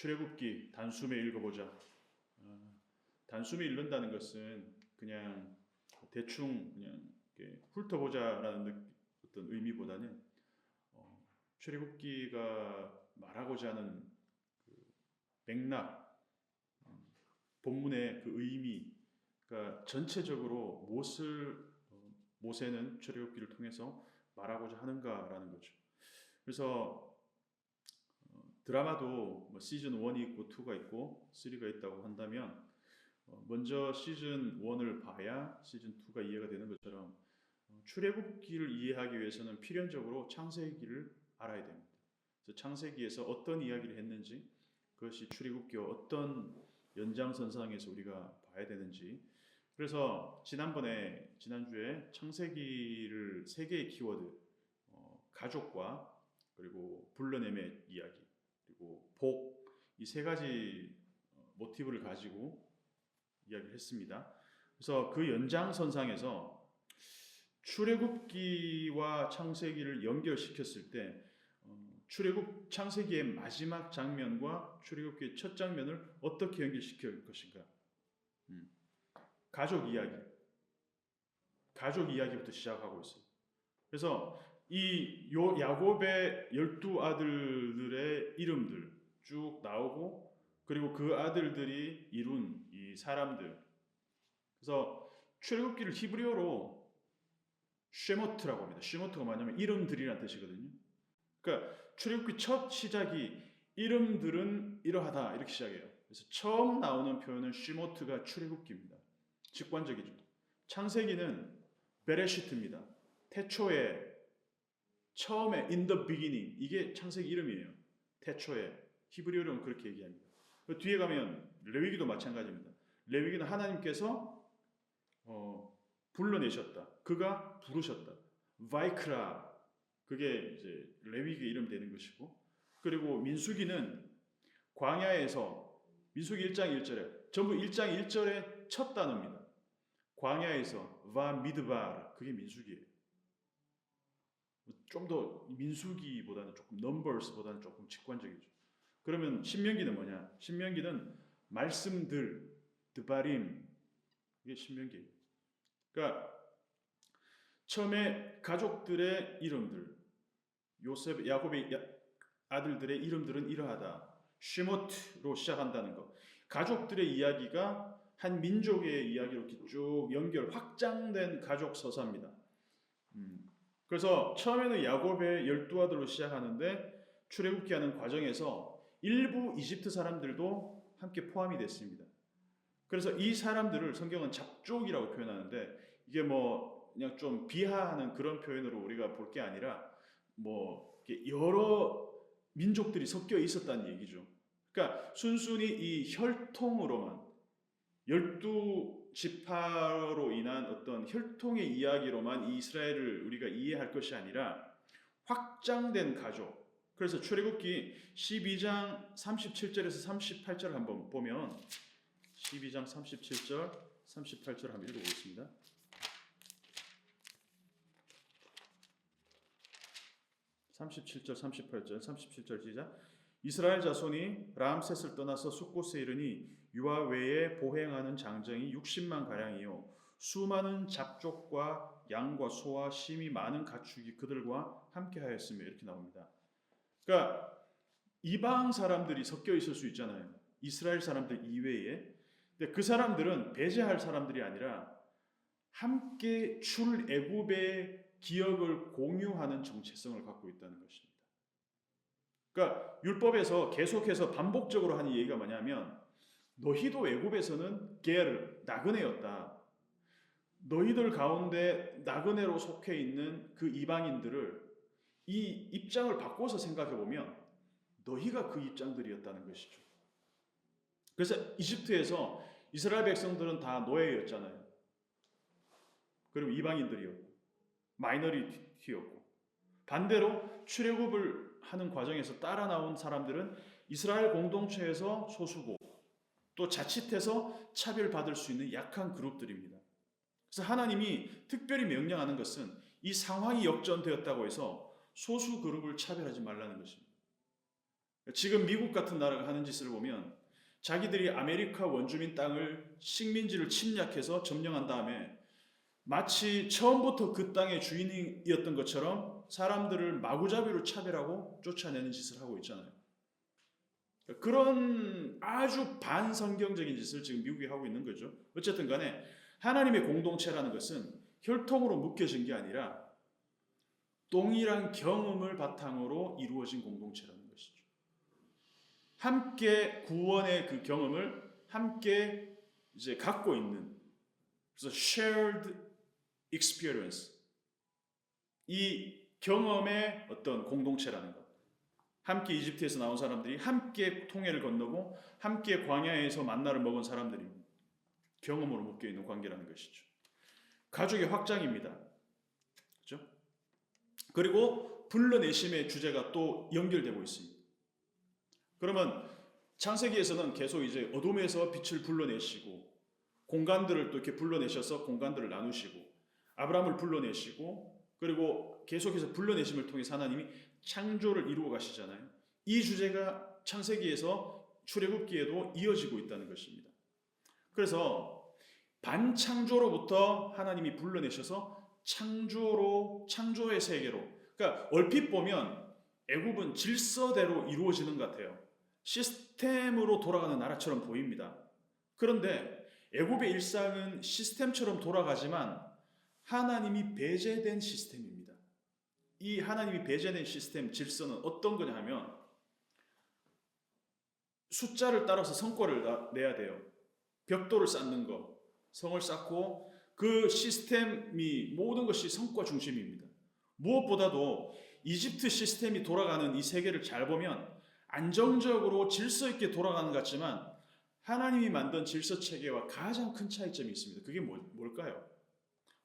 출애굽기 단숨에 읽어보자. 단숨에 읽는다는 것은 그냥 대충 그냥 이렇게 훑어보자라는 어떤 의미보다는 출애굽기가 말하고자 하는 그 맥락, 본문의 그 의미, 그러니까 전체적으로 모세는 출애굽기를 통해서 말하고자 하는가라는 거죠. 그래서 드라마도 뭐 시즌 1이 있고 2가 있고 3가 있다고 한다면 먼저 시즌 1을 봐야 시즌 2가 이해가 되는 것처럼 출애굽기를 이해하기 위해서는 필연적으로 창세기를 알아야 됩니다. 그래서 창세기에서 어떤 이야기를 했는지, 그것이 출애굽기와 어떤 연장선상에서 우리가 봐야 되는지. 그래서 지난주에 창세기를 세 개의 키워드, 가족과 그리고 불러냄의 이야기, 그리고 복, 이 세 가지 모티브를 가지고 이야기를 했습니다. 그래서 그 연장선상에서 출애굽기와 창세기를 연결시켰을 때 창세기의 마지막 장면과 출애굽기의 첫 장면을 어떻게 연결시킬 것인가? 가족 이야기부터 시작하고 있어요. 그래서 야곱의 12아들들의 이름들 쭉 나오고, 그리고 그 아들들이 이룬 이 사람들. 그래서 출애굽기를 히브리어로 쉐모트라고 합니다. 쉐모트가 뭐냐면 이름들이라는 뜻이거든요. 그러니까 출애굽기 첫 시작이 이름들은 이러하다 이렇게 시작해요. 그래서 처음 나오는 표현은 쉐모트가 출애굽기입니다. 직관적이죠. 창세기는 베레시트입니다. 태초에, 처음에, in the beginning, 이게 창세기 이름이에요. 태초에. 히브리어로는 그렇게 얘기합니다. 뒤에 가면 레위기도 마찬가지입니다. 레위기는 하나님께서 불러내셨다. 그가 부르셨다. 바이크라, 그게 이제 레위기 이름 되는 것이고, 그리고 민수기는 광야에서, 민수기 1장 1절에, 전부 1장 1절의 첫 단어입니다. 광야에서 바 미드바르, 그게 민수기예요. 좀 더 민수기보다는 조금 넘버스보다는 조금 직관적이죠. 그러면 신명기는 뭐냐? 신명기는 말씀들, 드바림, 이게 신명기예요. 그러니까 처음에 가족들의 이름들, 야곱의 아들들의 이름들은 이러하다. 쉐모트로 시작한다는 것. 가족들의 이야기가 한 민족의 이야기로 이렇게 쭉 확장된 가족 서사입니다. 그래서 처음에는 야곱의 12아들로 시작하는데 출애굽기하는 과정에서 일부 이집트 사람들도 함께 포함이 됐습니다. 그래서 이 사람들을 성경은 잡족이라고 표현하는데, 이게 뭐 그냥 좀 비하하는 그런 표현으로 우리가 볼 게 아니라 뭐 여러 민족들이 섞여 있었다는 얘기죠. 그러니까 순순히 이 혈통으로만, 12지파로 인한 어떤 혈통의 이야기로만 이 이스라엘을 우리가 이해할 것이 아니라 확장된 가족. 그래서 출애굽기 12장 37절에서 38절 한번 보면, 12장 37절, 38절 한번 읽어보겠습니다. (37절) 38절 37절 시작. 이스라엘 자손이 람셋을 떠나서 숫곳에 이르니 유아 외에 보행하는 장정이 60만 가량이요 수많은 잡족과 양과 소와 심이 많은 가축이 그들과 함께하였으며, 이렇게 나옵니다. 그러니까 이방 사람들이 섞여 있을 수 있잖아요. 이스라엘 사람들 이외에. 근데 그 사람들은 배제할 사람들이 아니라 함께 출애굽의 기억을 공유하는 정체성을 갖고 있다는 것입니다. 그러니까 율법에서 계속해서 반복적으로 하는 얘기가 뭐냐면, 너희도 애굽에서는 나그네였다. 너희들 가운데 나그네로 속해 있는 그 이방인들을, 이 입장을 바꿔서 생각해 보면 너희가 그 입장들이었다는 것이죠. 그래서 이집트에서 이스라엘 백성들은 다 노예였잖아요. 그리고 이방인들이었고 마이너리티였고, 반대로 출애굽을 하는 과정에서 따라 나온 사람들은 이스라엘 공동체에서 소수고 또 자칫해서 차별받을 수 있는 약한 그룹들입니다. 그래서 하나님이 특별히 명령하는 것은 이 상황이 역전되었다고 해서 소수 그룹을 차별하지 말라는 것입니다. 지금 미국 같은 나라가 하는 짓을 보면 자기들이 아메리카 원주민 땅을 식민지를 침략해서 점령한 다음에 마치 처음부터 그 땅의 주인이었던 것처럼 사람들을 마구잡이로 차별하고 쫓아내는 짓을 하고 있잖아요. 그런 아주 반성경적인 짓을 지금 미국이 하고 있는 거죠. 어쨌든 간에 하나님의 공동체라는 것은 혈통으로 묶여진 게 아니라 동일한 경험을 바탕으로 이루어진 공동체라는 것이죠. 함께 구원의 그 경험을 함께 이제 갖고 있는, 그래서 shared experience, 이 경험의 어떤 공동체라는 것. 함께 이집트에서 나온 사람들이 함께 통해를 건너고 함께 광야에서 만나를 먹은 사람들이 경험으로 묶여 있는 관계라는 것이죠. 가족의 확장입니다. 그렇죠? 그리고 불러내심의 주제가 또 연결되고 있습니다. 그러면 창세기에서는 계속 이제 어둠에서 빛을 불러내시고 공간들을 또 이렇게 불러내셔서 공간들을 나누시고 아브라함을 불러내시고 그리고 계속해서 불러내심을 통해서 하나님이 창조를 이루어 가시잖아요. 이 주제가 창세기에서 출애굽기에도 이어지고 있다는 것입니다. 그래서 반창조로부터 하나님이 불러내셔서 창조의 세계로, 그러니까 얼핏 보면 애굽은 질서대로 이루어지는 것 같아요. 시스템으로 돌아가는 나라처럼 보입니다. 그런데 애굽의 일상은 시스템처럼 돌아가지만 하나님이 배제된 시스템입니다. 이 하나님이 배제된 시스템 질서는 어떤 거냐 하면 숫자를 따라서 성과를 내야 돼요. 벽돌을 쌓는 거, 성을 쌓고 그 시스템이 모든 것이 성과 중심입니다. 무엇보다도 이집트 시스템이 돌아가는 이 세계를 잘 보면 안정적으로 질서 있게 돌아가는 것 같지만 하나님이 만든 질서 체계와 가장 큰 차이점이 있습니다. 그게 뭘까요?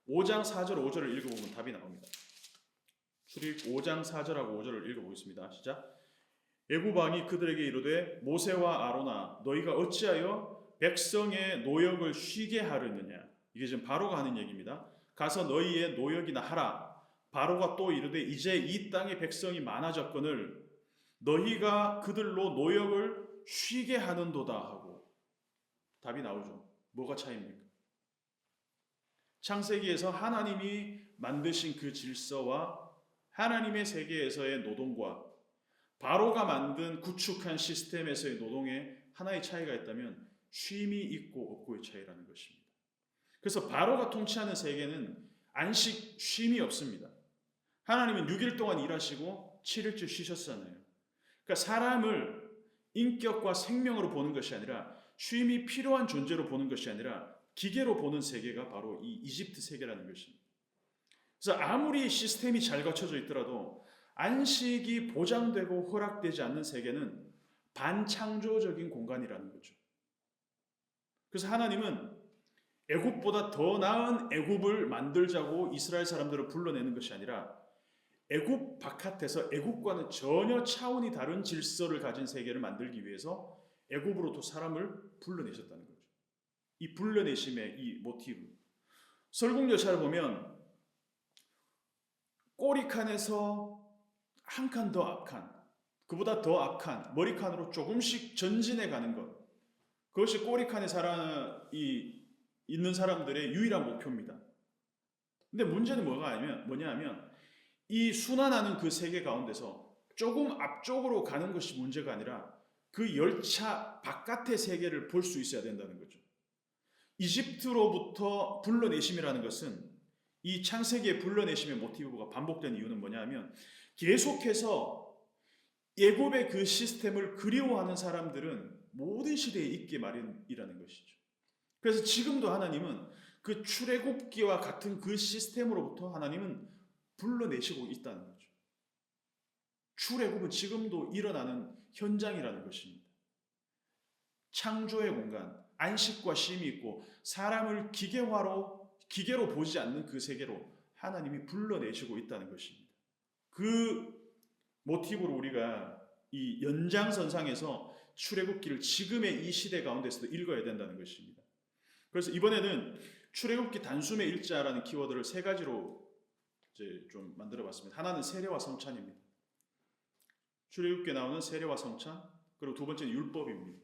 5장 4절 5절을 읽어보면 답이 나옵니다. 출입 5장 4절하고 5절을 읽어보겠습니다. 시작. 애굽 왕이 그들에게 이르되 모세와 아로나 너희가 어찌하여 백성의 노역을 쉬게 하려느냐. 이게 지금 바로가 하는 얘기입니다. 가서 너희의 노역이나 하라. 바로가 또 이르되 이제 이 땅의 백성이 많아졌거늘 너희가 그들로 노역을 쉬게 하는도다 하고 답이 나오죠. 뭐가 차이입니까? 창세기에서 하나님이 만드신 그 질서와 하나님의 세계에서의 노동과 바로가 만든 구축한 시스템에서의 노동에 하나의 차이가 있다면 쉼이 있고 없고의 차이라는 것입니다. 그래서 바로가 통치하는 세계는 안식, 쉼이 없습니다. 하나님은 6일 동안 일하시고 7일째 쉬셨잖아요. 그러니까 사람을 인격과 생명으로 보는 것이 아니라 쉼이 필요한 존재로 보는 것이 아니라 기계로 보는 세계가 바로 이 이집트 세계라는 것입니다. 그래서 아무리 시스템이 잘 갖춰져 있더라도 안식이 보장되고 허락되지 않는 세계는 반창조적인 공간이라는 거죠. 그래서 하나님은 애굽보다 더 나은 애굽을 만들자고 이스라엘 사람들을 불러내는 것이 아니라 애굽 바깥에서 애굽과는 전혀 차원이 다른 질서를 가진 세계를 만들기 위해서 애굽으로부터 사람을 불러내셨다는 거죠. 이 불러내심의 이 모티브. 설국열차를 보면 꼬리칸에서 한 칸 더 앞칸, 그보다 더 앞칸, 머리칸으로 조금씩 전진해 가는 것. 그것이 꼬리칸에 있는 사람들의 유일한 목표입니다. 근데 문제는 뭐냐 하면 이 순환하는 그 세계 가운데서 조금 앞쪽으로 가는 것이 문제가 아니라 그 열차 바깥의 세계를 볼 수 있어야 된다는 거죠. 이집트로부터 불러내심이라는 것은 이 창세기의 불러내심의 모티브가 반복된 이유는 뭐냐 하면 계속해서 애굽의 그 시스템을 그리워하는 사람들은 모든 시대에 있게 마련이라는 것이죠. 그래서 지금도 하나님은 그 출애굽기와 같은 그 시스템으로부터 하나님은 불러내시고 있다는 거죠. 출애굽은 지금도 일어나는 현장이라는 것입니다. 창조의 공간, 안식과 쉼이 있고 사람을 기계로 보지 않는 그 세계로 하나님이 불러내시고 있다는 것입니다. 그 모티브로 우리가 이 연장선상에서 출애굽기를 지금의 이 시대 가운데서도 읽어야 된다는 것입니다. 그래서 이번에는 출애굽기 단숨에 읽자라는 키워드를 세 가지로 이제 좀 만들어봤습니다. 하나는 세례와 성찬입니다. 출애굽기에 나오는 세례와 성찬, 그리고 두 번째는 율법입니다.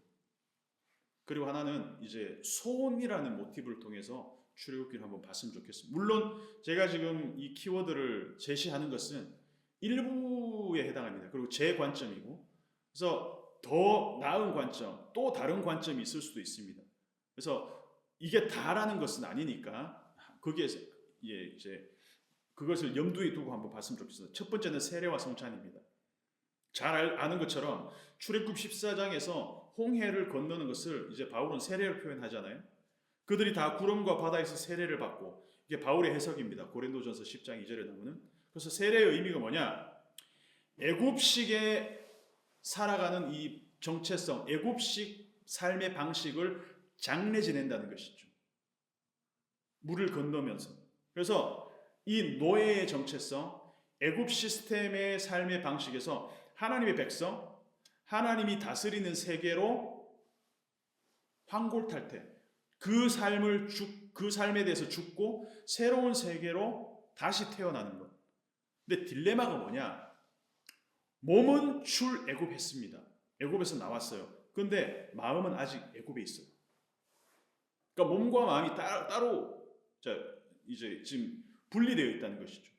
그리고 하나는 이제 소원이라는 모티브를 통해서 출애굽기를 한번 봤으면 좋겠습니다. 물론 제가 지금 이 키워드를 제시하는 것은 일부에 해당합니다. 그리고 제 관점이고, 그래서 더 나은 관점, 또 다른 관점이 있을 수도 있습니다. 그래서 이게 다라는 것은 아니니까 거기에서 이제 그것을 염두에 두고 한번 봤으면 좋겠어요. 첫 번째는 세례와 성찬입니다. 잘 아는 것처럼 출애굽 14장에서 홍해를 건너는 것을 이제 바울은 세례를 표현하잖아요. 그들이 다 구름과 바다에서 세례를 받고, 이게 바울의 해석입니다. 고린도전서 10장 2절에 나오는. 그래서 세례의 의미가 뭐냐? 애굽식에 살아가는 이 정체성, 애굽식 삶의 방식을 장래 지낸다는 것이죠. 물을 건너면서. 그래서 이 노예의 정체성, 애굽 시스템의 삶의 방식에서 하나님의 백성, 하나님이 다스리는 세계로 황골탈퇴, 그 삶에 대해서 죽고 새로운 세계로 다시 태어나는 것. 근데 딜레마가 뭐냐? 몸은 출애굽했습니다. 애굽에서 나왔어요. 근데 마음은 아직 애굽에 있어요. 그러니까 몸과 마음이 따로 이제 지금 분리되어 있다는 것이죠.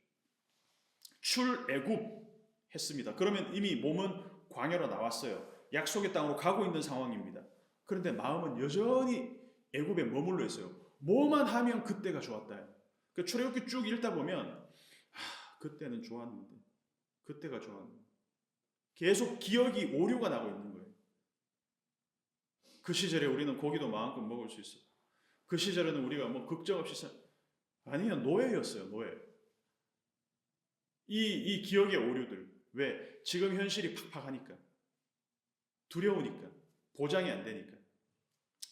출애굽했습니다. 그러면 이미 몸은 광야로 나왔어요. 약속의 땅으로 가고 있는 상황입니다. 그런데 마음은 여전히 애굽에 머물러 있어요. 뭐만 하면 그때가 좋았다. 그 출애굽기 쭉 읽다 보면 그때는 좋았는데, 그때가 좋았는데, 계속 기억이 오류가 나고 있는 거예요. 그 시절에 우리는 고기도 마음껏 먹을 수 있어. 그 시절에는 우리가 뭐 걱정 없이 아니요, 노예였어요. 노예. 이 기억의 오류들. 왜? 지금 현실이 팍팍하니까, 두려우니까, 보장이 안 되니까.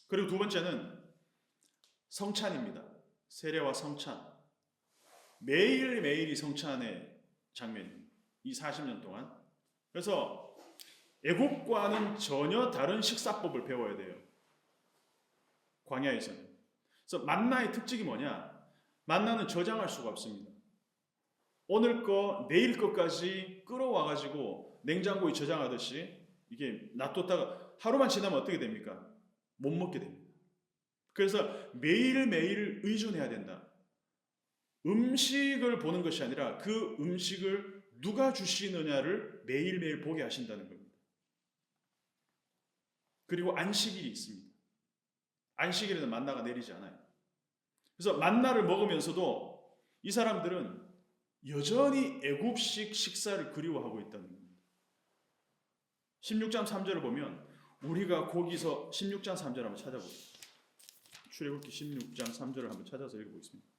그리고 두 번째는 성찬입니다. 세례와 성찬. 매일매일이 성찬의 장면입니다. 이 40년 동안. 그래서 애국과는 전혀 다른 식사법을 배워야 돼요. 광야에서는. 그래서 만나의 특징이 뭐냐? 만나는 저장할 수가 없습니다. 오늘 거, 내일 것까지 끌어와가지고 냉장고에 저장하듯이 이게 놔뒀다가 하루만 지나면 어떻게 됩니까? 못 먹게 됩니다. 그래서 매일매일 의존해야 된다. 음식을 보는 것이 아니라 그 음식을 누가 주시느냐를 매일매일 보게 하신다는 겁니다. 그리고 안식일이 있습니다. 안식일에는 만나가 내리지 않아요. 그래서 만나를 먹으면서도 이 사람들은 여전히 애굽식 식사를 그리워하고 있다는 겁니다. 16장 3절을 보면 우리가 거기서 16장 3절 한번 찾아보겠습니다. 출애굽기 16장 3절을 한번 찾아서 읽어보겠습니다.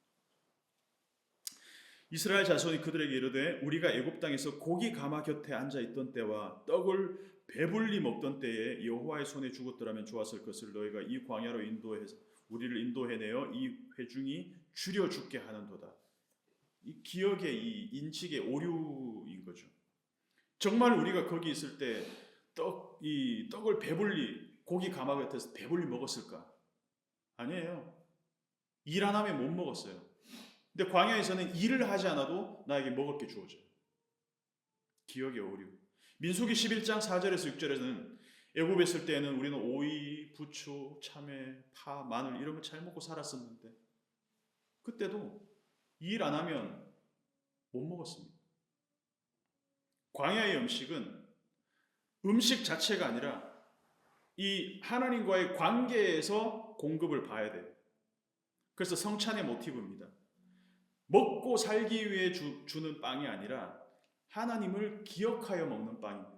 이스라엘 자손이 그들에게 이르되 우리가 애굽 땅에서 고기 가마 곁에 앉아 있던 때와 떡을 배불리 먹던 때에 여호와의 손에 죽었더라면 좋았을 것을 너희가 이 광야로 우리를 인도해내어 이 회중이 줄여 죽게 하는도다. 이 기억의 이 인식의 오류인 거죠. 정말 우리가 거기 있을 때 이 떡을 배불리 고기 가마 곁에서 배불리 먹었을까? 아니에요. 일 안 하면 못 먹었어요. 근데 광야에서는 일을 하지 않아도 나에게 먹을 게 주어져요. 기억의 오류. 민수기 11장 4절에서 6절에는 애굽에 있을 때에는 우리는 오이, 부추, 참외, 파, 마늘 이런 거 잘 먹고 살았었는데 그때도 일 안 하면 못 먹었습니다. 광야의 음식은 음식 자체가 아니라 이 하나님과의 관계에서 공급을 봐야 돼요. 그래서 성찬의 모티브입니다. 먹고 살기 위해 주는 빵이 아니라 하나님을 기억하여 먹는 빵입니다.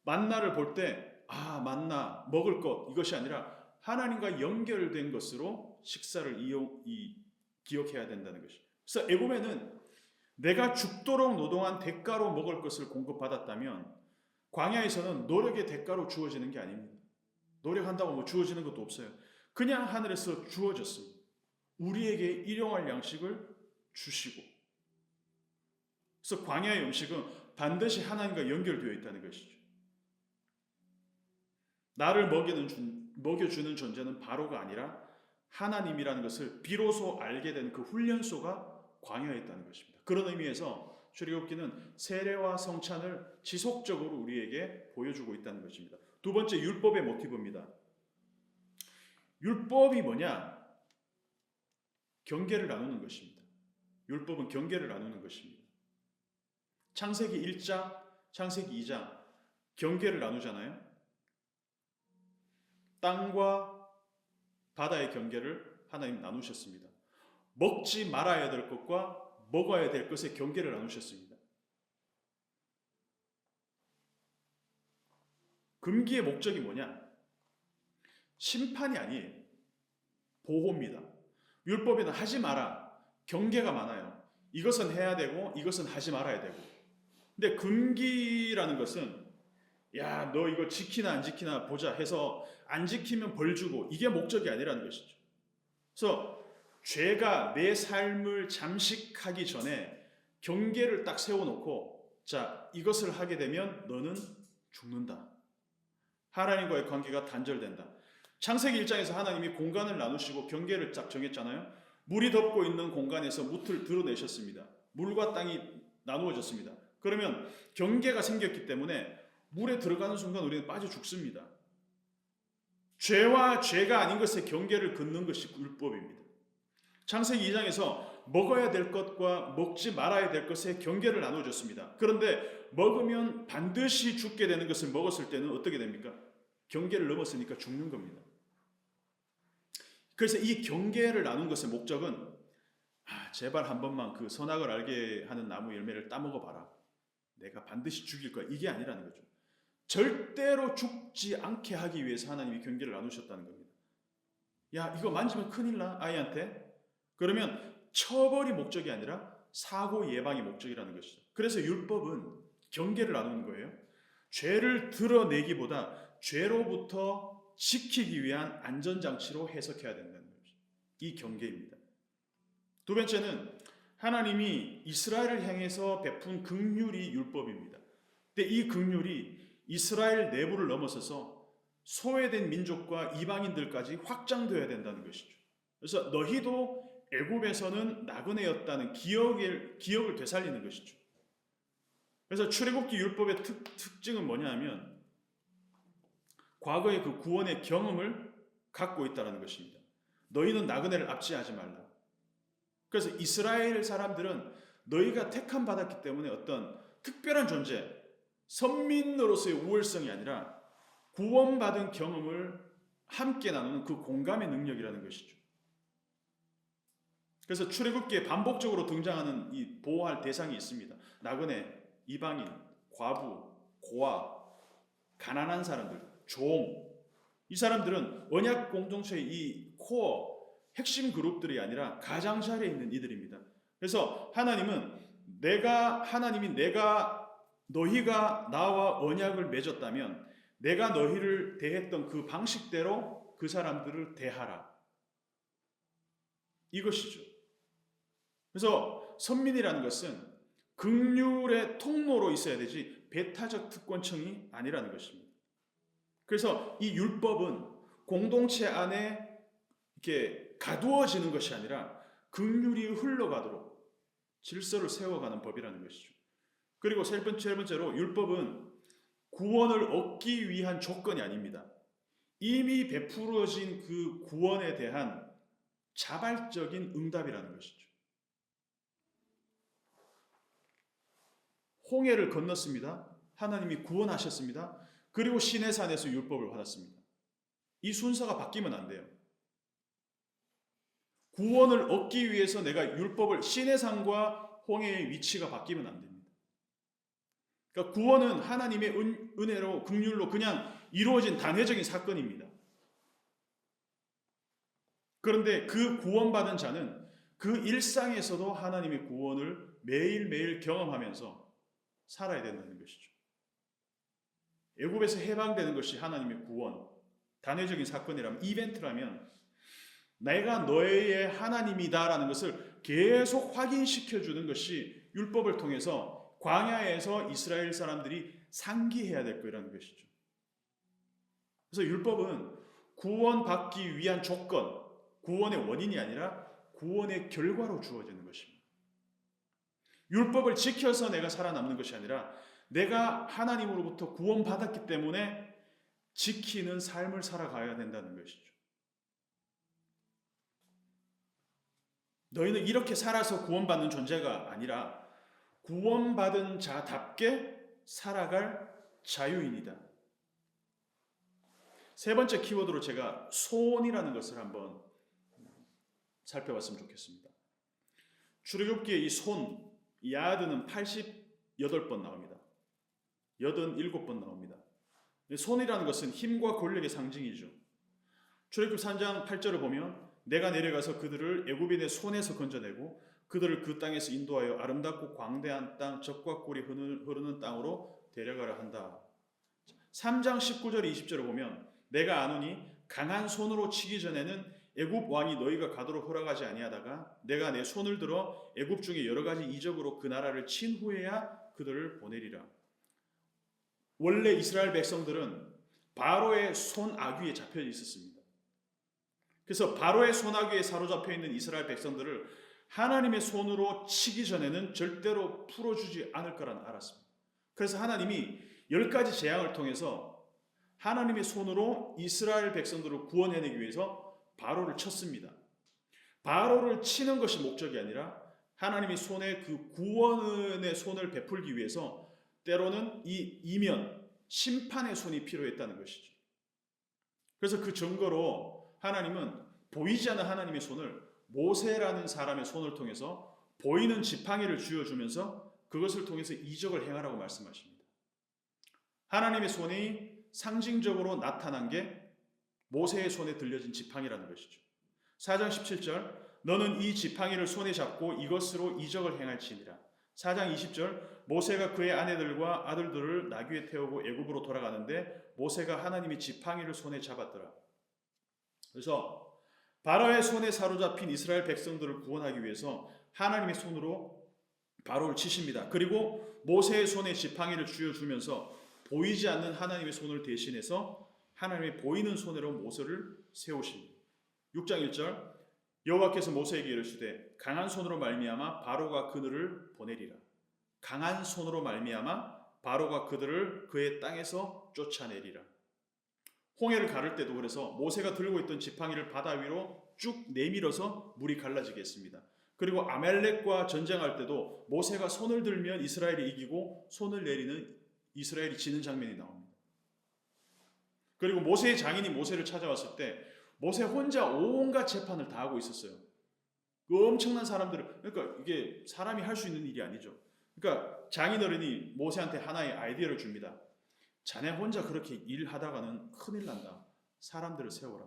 만나를 볼 때 만나 먹을 것 이것이 아니라 하나님과 연결된 것으로 식사를 기억해야 된다는 것이죠. 그래서 애굽에는 내가 죽도록 노동한 대가로 먹을 것을 공급받았다면 광야에서는 노력의 대가로 주어지는 게 아닙니다. 노력한다고 뭐 주어지는 것도 없어요. 그냥 하늘에서 주어졌습니다. 우리에게 일용할 양식을 주시고. 그래서 광야의 음식은 반드시 하나님과 연결되어 있다는 것이죠. 나를 먹여주는 존재는 바로가 아니라 하나님이라는 것을 비로소 알게 된 그 훈련소가 광야에 있다는 것입니다. 그런 의미에서 출애굽기는 세례와 성찬을 지속적으로 우리에게 보여주고 있다는 것입니다. 두 번째, 율법의 모티브입니다. 율법이 뭐냐? 경계를 나누는 것입니다. 율법은 경계를 나누는 것입니다. 창세기 1장, 창세기 2장 경계를 나누잖아요. 땅과 바다의 경계를 하나님 나누셨습니다. 먹지 말아야 될 것과 먹어야 될 것의 경계를 나누셨습니다. 금기의 목적이 뭐냐? 심판이 아니에요. 보호입니다. 율법에는 하지 마라. 경계가 많아요. 이것은 해야 되고 이것은 하지 말아야 되고. 근데 금기라는 것은 야, 너 이거 지키나 안 지키나 보자 해서 안 지키면 벌 주고, 이게 목적이 아니라는 것이죠. 그래서 죄가 내 삶을 잠식하기 전에 경계를 딱 세워놓고, 자, 이것을 하게 되면 너는 죽는다. 하나님과의 관계가 단절된다. 창세기 1장에서 하나님이 공간을 나누시고 경계를 딱 정했잖아요. 물이 덮고 있는 공간에서 무틀 드러내셨습니다. 물과 땅이 나누어졌습니다. 그러면 경계가 생겼기 때문에 물에 들어가는 순간 우리는 빠져 죽습니다. 죄와 죄가 아닌 것의 경계를 긋는 것이 율법입니다. 창세기 2장에서 먹어야 될 것과 먹지 말아야 될 것의 경계를 나눠줬습니다. 그런데 먹으면 반드시 죽게 되는 것을 먹었을 때는 어떻게 됩니까? 경계를 넘었으니까 죽는 겁니다. 그래서 이 경계를 나눈 것의 목적은 제발 한 번만 그 선악을 알게 하는 나무 열매를 따먹어봐라. 내가 반드시 죽일 거야. 이게 아니라는 거죠. 절대로 죽지 않게 하기 위해서 하나님이 경계를 나누셨다는 겁니다. 야, 이거 만지면 큰일 나, 아이한테. 그러면 처벌이 목적이 아니라 사고 예방이 목적이라는 것이죠. 그래서 율법은 경계를 나누는 거예요. 죄를 드러내기보다 죄로부터 지키기 위한 안전장치로 해석해야 된다는 것이죠. 이 경계입니다. 두 번째는 하나님이 이스라엘을 향해서 베푼 긍휼이 율법입니다. 근데 이 긍휼이 이스라엘 내부를 넘어서서 소외된 민족과 이방인들까지 확장되어야 된다는 것이죠. 그래서 너희도 애굽에서는 나그네였다는 기억을 되살리는 것이죠. 그래서 출애굽기 율법의 특징은 뭐냐 하면 과거의 그 구원의 경험을 갖고 있다는 것입니다. 너희는 나그네를 압제하지 말라. 그래서 이스라엘 사람들은 너희가 택함 받았기 때문에 어떤 특별한 존재, 선민으로서의 우월성이 아니라 구원받은 경험을 함께 나누는 그 공감의 능력이라는 것이죠. 그래서 출애굽기에 반복적으로 등장하는 이 보호할 대상이 있습니다. 나그네, 이방인, 과부, 고아, 가난한 사람들, 종. 이 사람들은 언약 공동체의 이 코어, 핵심 그룹들이 아니라 가장자리에 있는 이들입니다. 그래서 하나님이 너희가 나와 언약을 맺었다면 내가 너희를 대했던 그 방식대로 그 사람들을 대하라. 이것이죠. 그래서 선민이라는 것은 긍휼의 통로로 있어야 되지 배타적 특권층이 아니라는 것입니다. 그래서 이 율법은 공동체 안에 이렇게 가두어지는 것이 아니라 긍휼이 흘러가도록 질서를 세워가는 법이라는 것이죠. 그리고 세 번째로 율법은 구원을 얻기 위한 조건이 아닙니다. 이미 베풀어진 그 구원에 대한 자발적인 응답이라는 것이죠. 홍해를 건넜습니다. 하나님이 구원하셨습니다. 그리고 시내산에서 율법을 받았습니다. 이 순서가 바뀌면 안 돼요. 구원을 얻기 위해서 내가 율법을, 시내산과 홍해의 위치가 바뀌면 안 됩니다. 그러니까 구원은 하나님의 은혜로, 긍휼로 그냥 이루어진 단회적인 사건입니다. 그런데 그 구원받은 자는 그 일상에서도 하나님의 구원을 매일매일 경험하면서 살아야 된다는 것이죠. 애굽에서 해방되는 것이 하나님의 구원, 단회적인 사건이라면, 이벤트라면 내가 너의 하나님이다라는 것을 계속 확인시켜주는 것이 율법을 통해서 광야에서 이스라엘 사람들이 상기해야 될 거라는 것이죠. 그래서 율법은 구원받기 위한 조건, 구원의 원인이 아니라 구원의 결과로 주어지는 것입니다. 율법을 지켜서 내가 살아남는 것이 아니라 내가 하나님으로부터 구원받았기 때문에 지키는 삶을 살아가야 된다는 것이죠. 너희는 이렇게 살아서 구원받는 존재가 아니라 구원받은 자답게 살아갈 자유인이다. 세 번째 키워드로 제가 소원이라는 것을 한번 살펴봤으면 좋겠습니다. 출애굽기의 이 손, 야드는 88번 나옵니다. 87번 나옵니다. 손이라는 것은 힘과 권력의 상징이죠. 출애굽 3장 8절을 보면 내가 내려가서 그들을 애굽인의 손에서 건져내고 그들을 그 땅에서 인도하여 아름답고 광대한 땅, 젖과 꿀이 흐르는 땅으로 데려가려 한다. 3장 19절 20절을 보면 내가 아노니 강한 손으로 치기 전에는 애굽 왕이 너희가 가도록 허락하지 아니하다가 내가 내 손을 들어 애굽 중에 여러 가지 이적으로 그 나라를 친 후에야 그들을 보내리라. 원래 이스라엘 백성들은 바로의 손아귀에 잡혀 있었습니다. 그래서 바로의 손아귀에 사로잡혀 있는 이스라엘 백성들을 하나님의 손으로 치기 전에는 절대로 풀어주지 않을 거란 알았습니다. 그래서 하나님이 10가지 재앙을 통해서 하나님의 손으로 이스라엘 백성들을 구원해내기 위해서 바로를 쳤습니다. 바로를 치는 것이 목적이 아니라 하나님의 손에 그 구원의 손을 베풀기 위해서 때로는 이 이면 심판의 손이 필요했다는 것이죠. 그래서 그 증거로 하나님은 보이지 않는 하나님의 손을 모세라는 사람의 손을 통해서 보이는 지팡이를 쥐어주면서 그것을 통해서 이적을 행하라고 말씀하십니다. 하나님의 손이 상징적으로 나타난 게 모세의 손에 들려진 지팡이라는 것이죠. 4장 17절 너는 이 지팡이를 손에 잡고 이것으로 이적을 행할지니라. 4장 20절 모세가 그의 아내들과 아들들을 나귀에 태우고 애굽으로 돌아가는데 모세가 하나님의 지팡이를 손에 잡았더라. 그래서 바로의 손에 사로잡힌 이스라엘 백성들을 구원하기 위해서 하나님의 손으로 바로를 치십니다. 그리고 모세의 손에 지팡이를 쥐어주면서 보이지 않는 하나님의 손을 대신해서 하나님의 보이는 손으로 모세를 세우십니다. 6장 1절 여호와께서 모세에게 이르시되 강한 손으로 말미암아 바로가 그들을 보내리라. 강한 손으로 말미암아 바로가 그들을 그의 땅에서 쫓아내리라. 홍해를 가를 때도 그래서 모세가 들고 있던 지팡이를 바다 위로 쭉 내밀어서 물이 갈라지게 했습니다. 그리고 아말렉과 전쟁할 때도 모세가 손을 들면 이스라엘이 이기고 손을 내리는 이스라엘이 지는 장면이 나옵니다. 그리고 모세의 장인이 모세를 찾아왔을 때 모세 혼자 온갖 재판을 다 하고 있었어요. 그 엄청난 사람들을, 그러니까 이게 사람이 할 수 있는 일이 아니죠. 그러니까 장인어른이 모세한테 하나의 아이디어를 줍니다. 자네 혼자 그렇게 일하다가는 큰일 난다. 사람들을 세워라.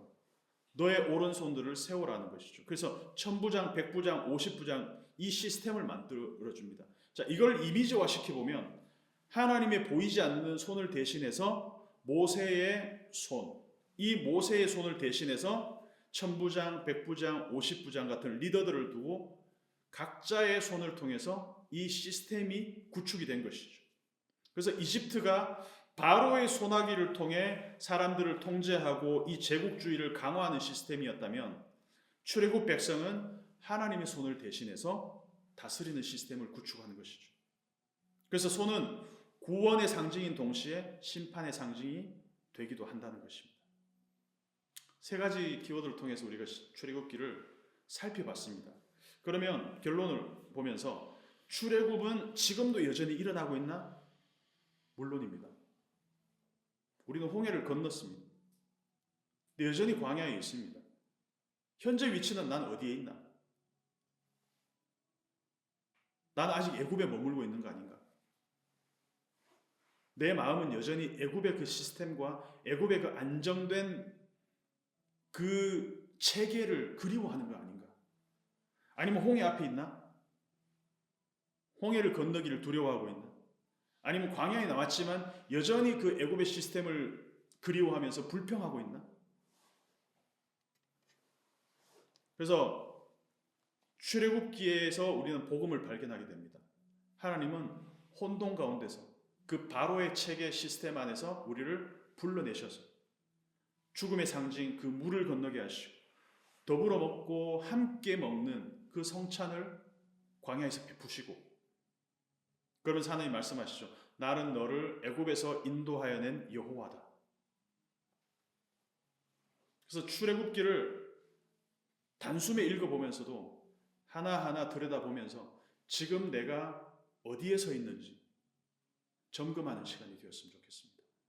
너의 오른손들을 세우라는 것이죠. 그래서 천부장, 백부장, 50부장 이 시스템을 만들어줍니다. 자, 이걸 이미지화 시켜보면 하나님의 보이지 않는 손을 대신해서 모세의 손, 이 모세의 손을 대신해서 천부장, 백부장, 50부장 같은 리더들을 두고 각자의 손을 통해서 이 시스템이 구축이 된 것이죠. 그래서 이집트가 바로의 손아귀를 통해 사람들을 통제하고 이 제국주의를 강화하는 시스템이었다면 출애굽 백성은 하나님의 손을 대신해서 다스리는 시스템을 구축하는 것이죠. 그래서 손은 구원의 상징인 동시에 심판의 상징이 되기도 한다는 것입니다. 세 가지 키워드를 통해서 우리가 출애굽기를 살펴봤습니다. 그러면 결론을 보면서 출애굽은 지금도 여전히 일어나고 있나? 물론입니다. 우리는 홍해를 건넜습니다. 근데 여전히 광야에 있습니다. 현재 위치는 난 어디에 있나? 난 아직 애굽에 머물고 있는 거 아닌가? 내 마음은 여전히 애굽의 그 시스템과 애굽의 그 안정된 그 체계를 그리워하는 거 아닌가? 아니면 홍해 앞에 있나? 홍해를 건너기를 두려워하고 있나? 아니면 광야에 나왔지만 여전히 그 애굽의 시스템을 그리워하면서 불평하고 있나? 그래서 출애굽기에서 우리는 복음을 발견하게 됩니다. 하나님은 혼돈 가운데서 그 바로의 체계 시스템 안에서 우리를 불러내셔서 죽음의 상징 그 물을 건너게 하시고 더불어 먹고 함께 먹는 그 성찬을 광야에서 베푸시고 그러면서 하나님 말씀하시죠. 나는 너를 애굽에서 인도하여 낸 여호와다. 그래서 출애굽기를 단숨에 읽어보면서도 하나하나 들여다보면서 지금 내가 어디에 서 있는지 점검하는 시간이 되었으면 좋겠습니다.